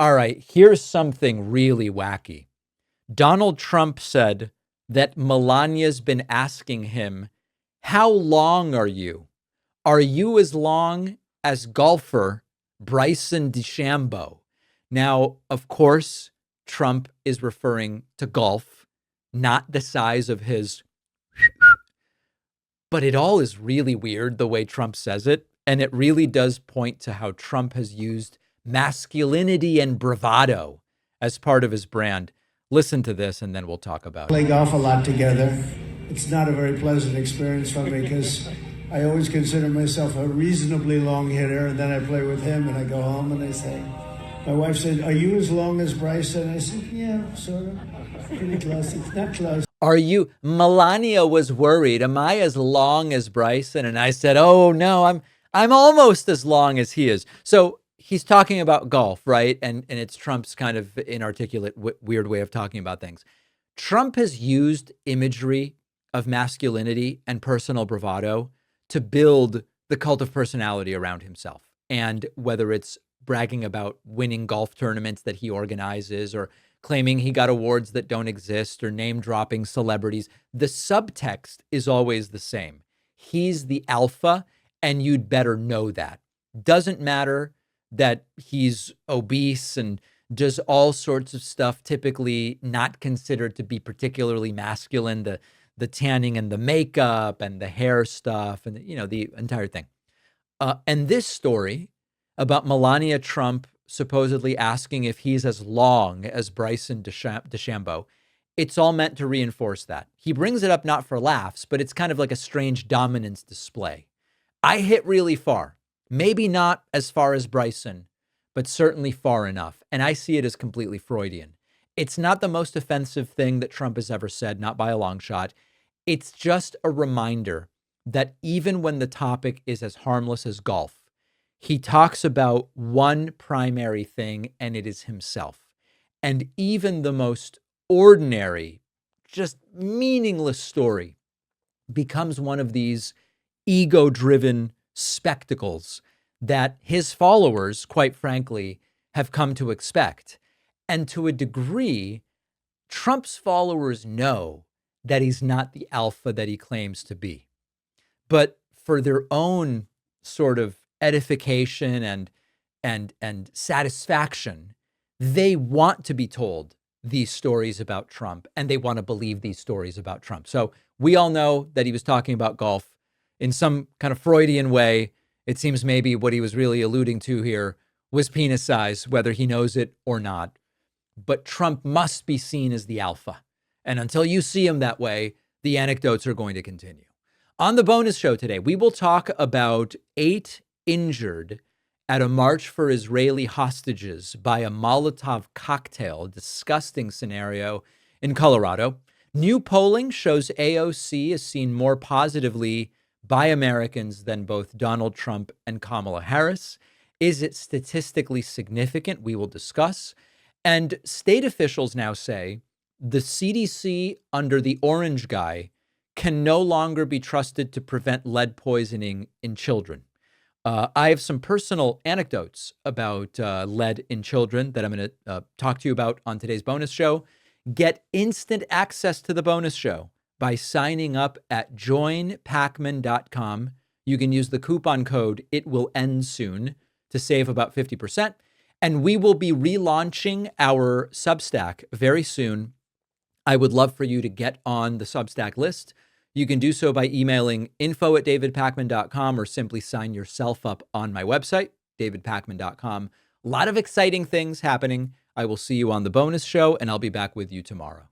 All right, here's something really wacky. Donald Trump said that Melania's been asking him, how long are you? Are you as long as golfer Bryson DeChambeau? Now, of course, Trump is referring to golf, not the size of his, but it all is really weird the way Trump says it. And it really does point to how Trump has used masculinity and bravado as part of his brand. Listen to this, and then we'll talk about Play it. golf a lot together. It's not a very pleasant experience for me because I always consider myself a reasonably long hitter, and then I play with him, and I go home and I say, my wife said, "Are you as long as Bryson?" I said, "Yeah, sort of, pretty close. It's not close." Are you? Melania was worried. Am I as long as Bryson? And I said, "Oh no, I'm almost as long as he is." So he's talking about golf, right? And it's Trump's kind of inarticulate, weird way of talking about things. Trump has used imagery of masculinity and personal bravado to build the cult of personality around himself. And whether it's bragging about winning golf tournaments that he organizes, or claiming he got awards that don't exist, or name dropping celebrities, the subtext is always the same. He's the alpha, and you'd better know that. Doesn't matter that he's obese and does all sorts of stuff typically not considered to be particularly masculine, the tanning and the makeup and the hair stuff and the entire thing. And this story about Melania Trump supposedly asking if he's as long as Bryson DeChambeau, it's all meant to reinforce that. He brings it up not for laughs, but it's kind of like a strange dominance display. I hit really far, maybe not as far as Bryson, but certainly far enough. And I see it as completely Freudian. It's not the most offensive thing that Trump has ever said, not by a long shot. It's just a reminder that even when the topic is as harmless as golf, he talks about one primary thing, and it is himself. And even the most ordinary, just meaningless story becomes one of these ego-driven spectacles that his followers, quite frankly, have come to expect. And to a degree, Trump's followers know that he's not the alpha that he claims to be. But for their own sort of edification and satisfaction, they want to be told these stories about Trump, and they want to believe these stories about Trump. So we all know that he was talking about golf in some kind of Freudian way. It seems maybe what he was really alluding to here was penis size, whether he knows it or not. But Trump must be seen as the alpha. And until you see him that way, the anecdotes are going to continue. On the bonus show today, we will talk about 8 injured at a march for Israeli hostages by a Molotov cocktail, a disgusting scenario in Colorado. New polling shows AOC is seen more positively by Americans than both Donald Trump and Kamala Harris. Is it statistically significant? We will discuss. And state officials now say the CDC under the orange guy can no longer be trusted to prevent lead poisoning in children. I have some personal anecdotes about lead in children that I'm going to talk to you about on today's bonus show. Get instant access to the bonus show by signing up at joinpacman.com. You can use the coupon code ItWillEndSoon to save about 50%. And we will be relaunching our Substack very soon. I would love for you to get on the Substack list. You can do so by emailing info@davidpacman.com or simply sign yourself up on my website, davidpacman.com. A lot of exciting things happening. I will see you on the bonus show, and I'll be back with you tomorrow.